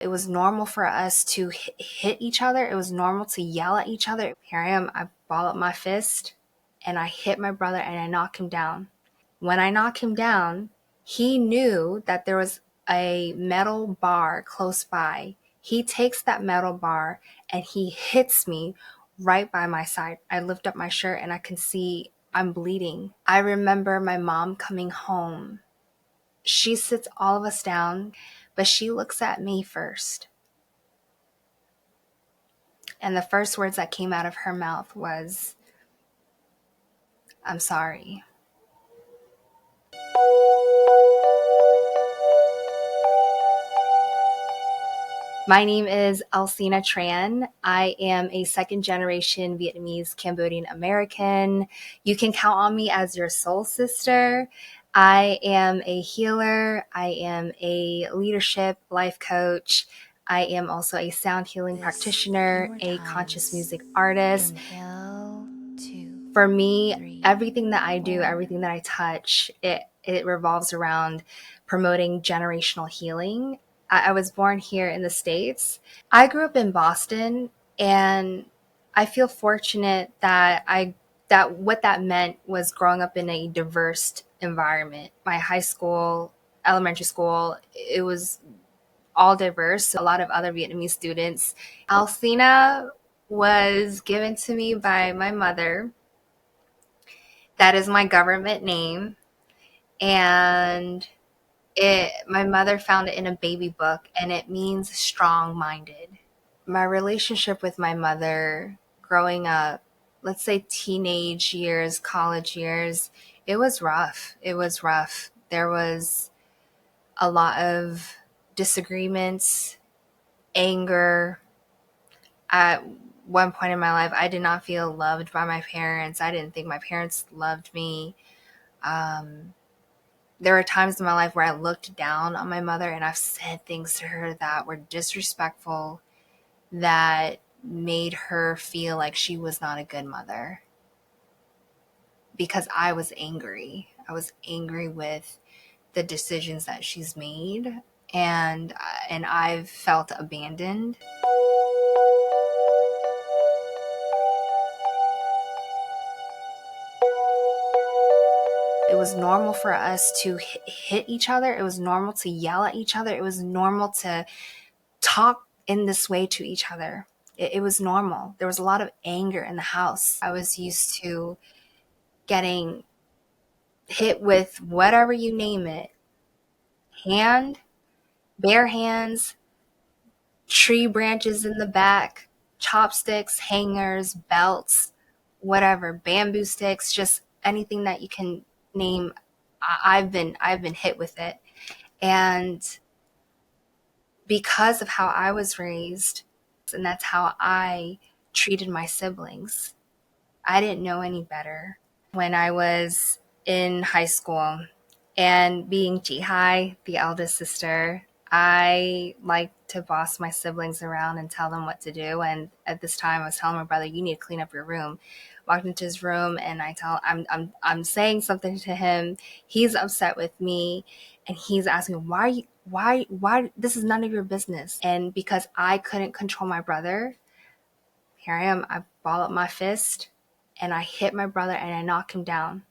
It was normal for us to hit each other. It was normal to yell at each other. Here I am, I ball up my fist and I hit my brother and I knock him down. When I knock him down, he knew that there was a metal bar close by. He takes that metal bar and he hits me right by my side. I lift up my shirt and I can see I'm bleeding. I remember my mom coming home. She sits all of us down, but she looks at me first. And the first words that came out of her mouth was, "I'm sorry." My name is Alcina Tran. I am a second generation Vietnamese Cambodian American. You can count on me as your soul sister. I am a healer. I am a leadership life coach. I am also a sound healing practitioner, a conscious music artist. Inhale, 2, For me, 3, everything that I do, 4. everything that I touch, it revolves around promoting generational healing. I was born here in the States. I grew up in Boston, and I feel fortunate that what that meant was growing up in a diverse environment. My high school, elementary school, it was all diverse. A lot of other Vietnamese students. Alcina was given to me by my mother. That is my government name. And my mother found it in a baby book, and it means strong-minded. My relationship with my mother growing up, let's say teenage years, college years, it was rough. It was rough. There was a lot of disagreements, anger. At one point in my life, I did not feel loved by my parents. I didn't think my parents loved me. There were times in my life where I looked down on my mother, and I've said things to her that were disrespectful, that made her feel like she was not a good mother, because I was angry. I was angry with the decisions that she's made, and I've felt abandoned. It was normal for us to hit each other. It was normal to yell at each other. It was normal to talk in this way to each other. It was normal. There was a lot of anger in the house. I was used to getting hit with whatever you name it. Hand, bare hands, tree branches in the back, chopsticks, hangers, belts, whatever, bamboo sticks, just anything that you can name. I've been hit with it. And because of how I was raised, and that's how I treated my siblings, I didn't know any better. When I was in high school and being Jihai, the eldest sister, I liked to boss my siblings around and tell them what to do. And at this time, I was telling my brother, "You need to clean up your room." Walked into his room, and I'm saying something to him. He's upset with me, and he's asking, "Why? This is none of your business." And because I couldn't control my brother, here I am. I ball up my fist and I hit my brother and I knock him down.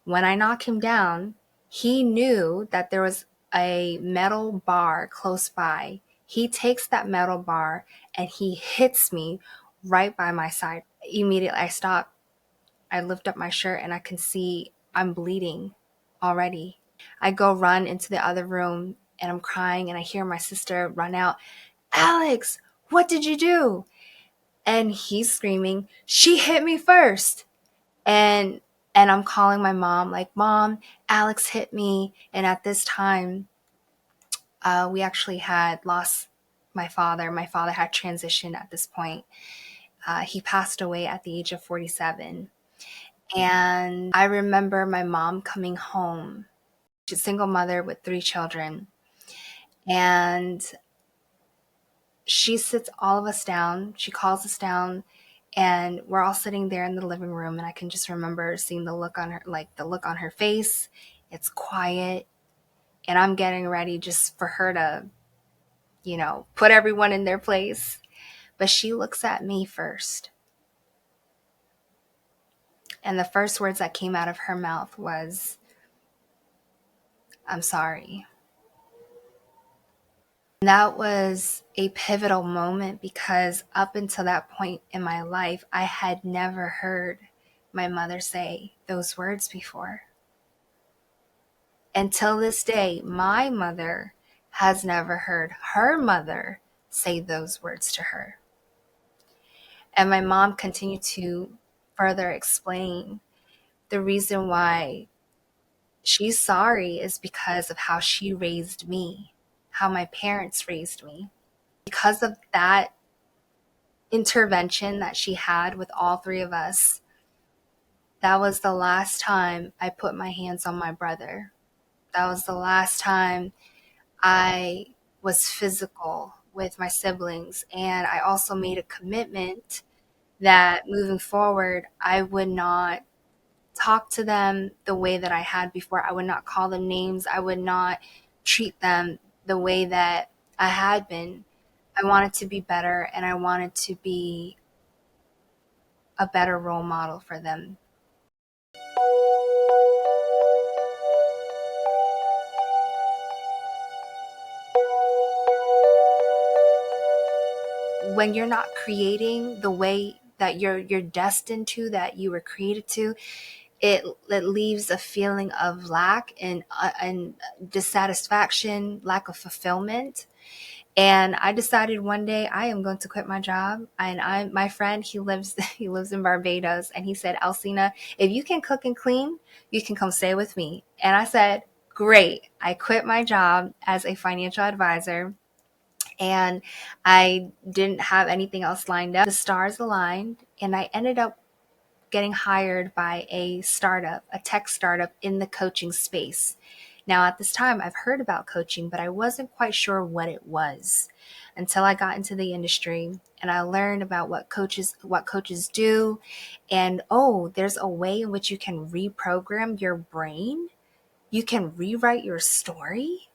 When I knock him down, he knew that there was a metal bar close by. He takes that metal bar and he hits me right by my side. Immediately, I stop. I lift up my shirt and I can see I'm bleeding already. I go run into the other room and I'm crying, and I hear my sister run out, "Alex, what did you do?" And he's screaming, "She hit me first." And I'm calling my mom, like, "Mom, Alex hit me." And at this time, we actually had lost my father. My father had transitioned at this point. He passed away at the age of 47. And I remember my mom coming home. She's a single mother with 3 children. And she sits all of us down. She calls us down, and we're all sitting there in the living room. And I can just remember seeing the look on her face. It's quiet. And I'm getting ready just for her to put everyone in their place. But she looks at me first. And the first words that came out of her mouth was, "I'm sorry." And that was a pivotal moment because up until that point in my life, I had never heard my mother say those words before. Until this day, my mother has never heard her mother say those words to her. And my mom continued to further explain the reason why she's sorry is because of how she raised me, how my parents raised me. Because of that intervention that she had with all three of us, that was the last time I put my hands on my brother. That was the last time I was physical with my siblings. And I also made a commitment that moving forward, I would not talk to them the way that I had before. I would not call them names. I would not treat them the way that I had been. I wanted to be better, and I wanted to be a better role model for them. When you're not creating the way that you're destined to, that you were created to, it leaves a feeling of lack and dissatisfaction, lack of fulfillment. And I decided one day I am going to quit my job. And my friend, he lives he lives in Barbados, and he said, "Alcina, if you can cook and clean, you can come stay with me." And I said, "Great." I quit my job as a financial advisor, and I didn't have anything else lined up. The stars aligned, and I ended up getting hired by a startup, a tech startup in the coaching space. Now, at this time, I've heard about coaching, but I wasn't quite sure what it was until I got into the industry and I learned about what coaches do. And oh, there's a way in which you can reprogram your brain. You can rewrite your story.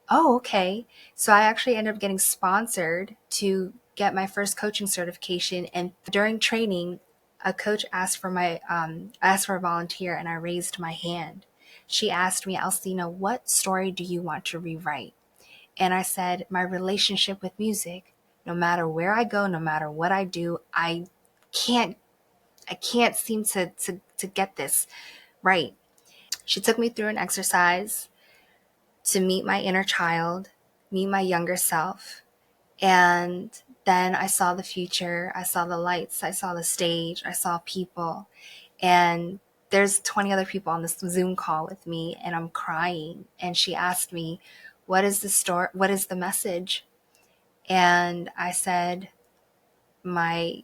Oh, okay. So I actually ended up getting sponsored to get my first coaching certification. And during training, a coach asked for a volunteer, and I raised my hand. She asked me, "Alcina, what story do you want to rewrite?" And I said, "My relationship with music. No matter where I go, no matter what I do, can't I can't seem to get this right." She took me through an exercise to meet my inner child, meet my younger self. And then I saw the future. I saw the lights. I saw the stage. I saw people. And there's 20 other people on this Zoom call with me, and I'm crying. And she asked me, "What is the story? What is the message?" And I said, my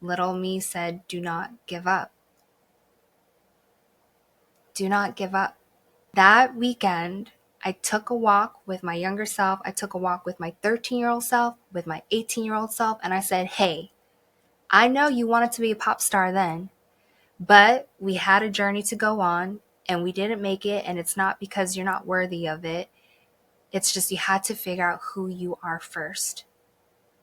little me said, "Do not give up. Do not give up." That weekend, I took a walk with my younger self. I took a walk with my 13-year-old self, with my 18-year-old self, and I said, "Hey, I know you wanted to be a pop star then, but we had a journey to go on and we didn't make it. And it's not because you're not worthy of it. It's just you had to figure out who you are first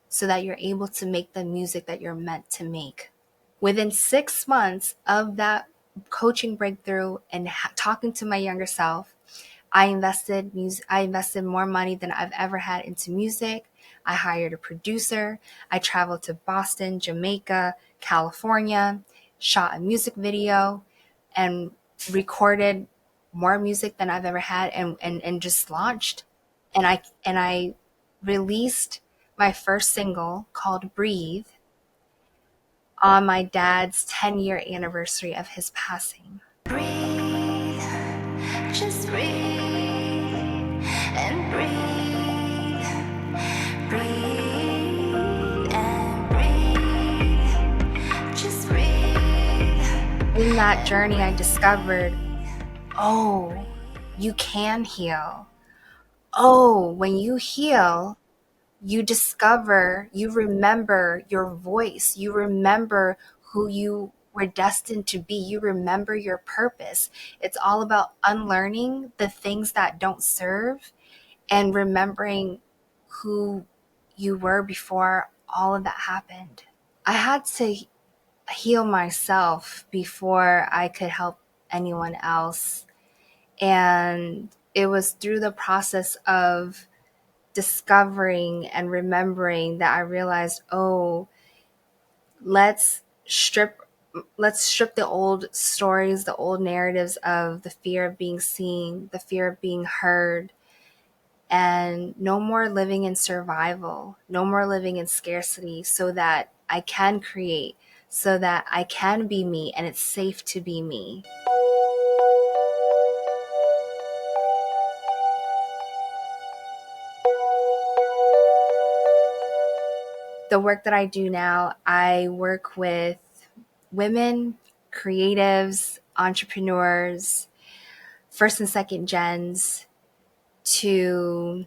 so that you're able to make the music that you're meant to make." Within 6 months of that coaching breakthrough and talking to my younger self, I invested more money than I've ever had into music. I hired a producer. I traveled to Boston, Jamaica, California, shot a music video, and recorded more music than I've ever had, and just launched. And I released my first single called Breathe on my dad's 10-year anniversary of his passing. Breathe, just breathe and breathe. Breathe and breathe. Just breathe. In that journey, I discovered, oh, you can heal. Oh, when you heal, you discover, you remember your voice, you remember who you were destined to be, you remember your purpose. It's all about unlearning the things that don't serve and remembering who you were before all of that happened. I had to heal myself before I could help anyone else. And it was through the process of discovering and remembering that I realized, oh, let's strip the old stories, the old narratives of the fear of being seen, the fear of being heard, and no more living in survival, no more living in scarcity, so that I can create, so that I can be me and it's safe to be me. The work that I do now, I work with women, creatives, entrepreneurs, first and second gens to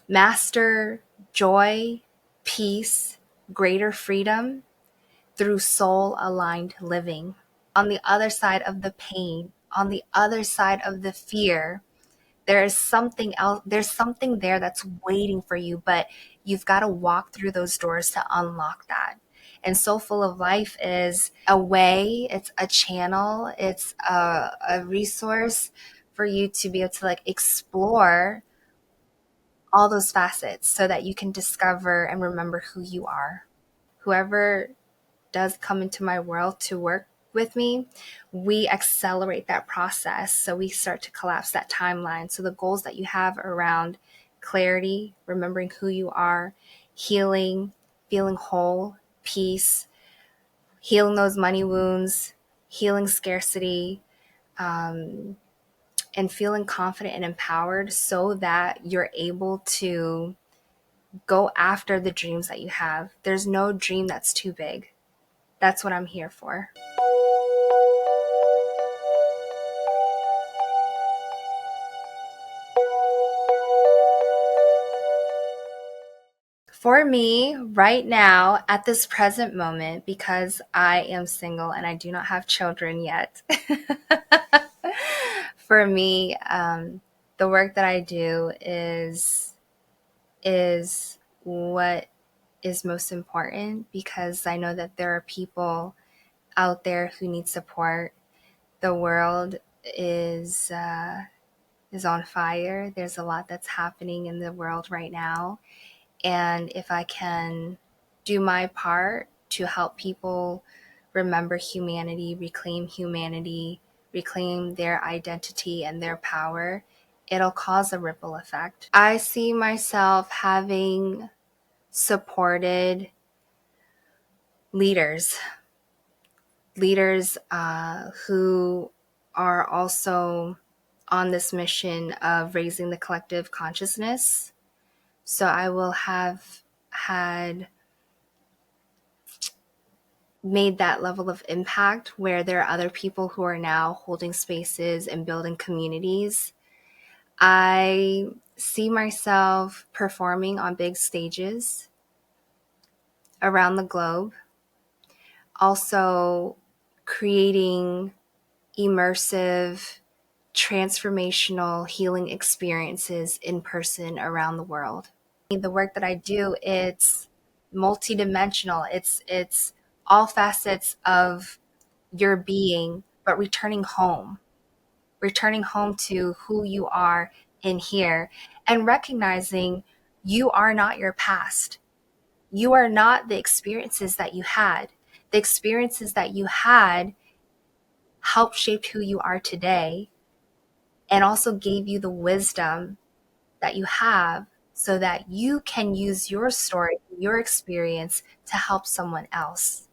master joy, peace, greater freedom through soul-aligned living. On the other side of the pain, on the other side of the fear, there is something else. There's something there that's waiting for you, but you've got to walk through those doors to unlock that. And Soulful of Life is a way, it's a channel, it's a resource for you to be able to like explore all those facets so that you can discover and remember who you are. Whoever does come into my world to work with me, we accelerate that process. So we start to collapse that timeline. So the goals that you have around clarity, remembering who you are, healing, feeling whole, peace, healing those money wounds, healing scarcity, and feeling confident and empowered so that you're able to go after the dreams that you have. There's no dream that's too big. That's what I'm here for. For me, right now, at this present moment, because I am single and I do not have children yet, for me, the work that I do is what is most important, because I know that there are people out there who need support. The world is on fire. There's a lot that's happening in the world right now. And if I can do my part to help people remember humanity, reclaim their identity and their power, it'll cause a ripple effect. I see myself having supported leaders who are also on this mission of raising the collective consciousness. So I will have had made that level of impact where there are other people who are now holding spaces and building communities. I see myself performing on big stages around the globe, also creating immersive, transformational healing experiences in person around the world. The work that I do, it's multidimensional. It's all facets of your being, but returning home to who you are in here, and recognizing you are not your past. You are not the experiences that you had. The experiences that you had helped shape who you are today and also gave you the wisdom that you have so that you can use your story, your experience to help someone else.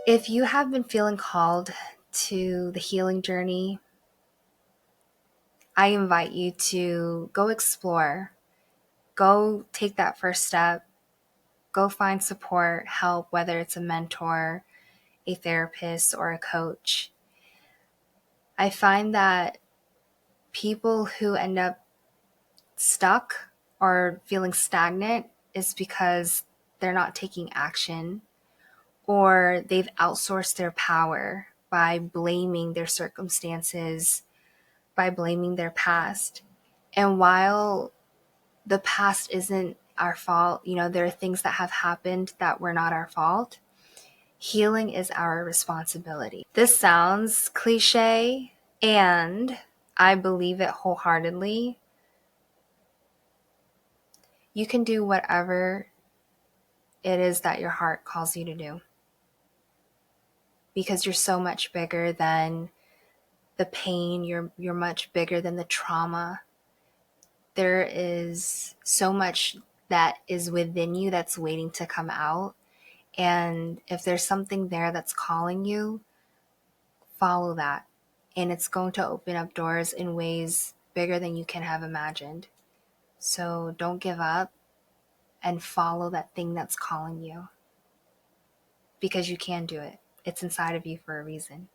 If you have been feeling called to the healing journey, I invite you to go explore, go take that first step, go find support, help, whether it's a mentor, a therapist, or a coach. I find that people who end up stuck or feeling stagnant is because they're not taking action, or they've outsourced their power by blaming their circumstances, by blaming their past. And while the past isn't our fault, there are things that have happened that were not our fault, healing is our responsibility. This sounds cliche, and I believe it wholeheartedly. You can do whatever it is that your heart calls you to do, because you're so much bigger than the pain, you're much bigger than the trauma. There is so much that is within you that's waiting to come out. And if there's something there that's calling you, follow that. And it's going to open up doors in ways bigger than you can have imagined. So don't give up and follow that thing that's calling you, because you can do it. It's inside of you for a reason.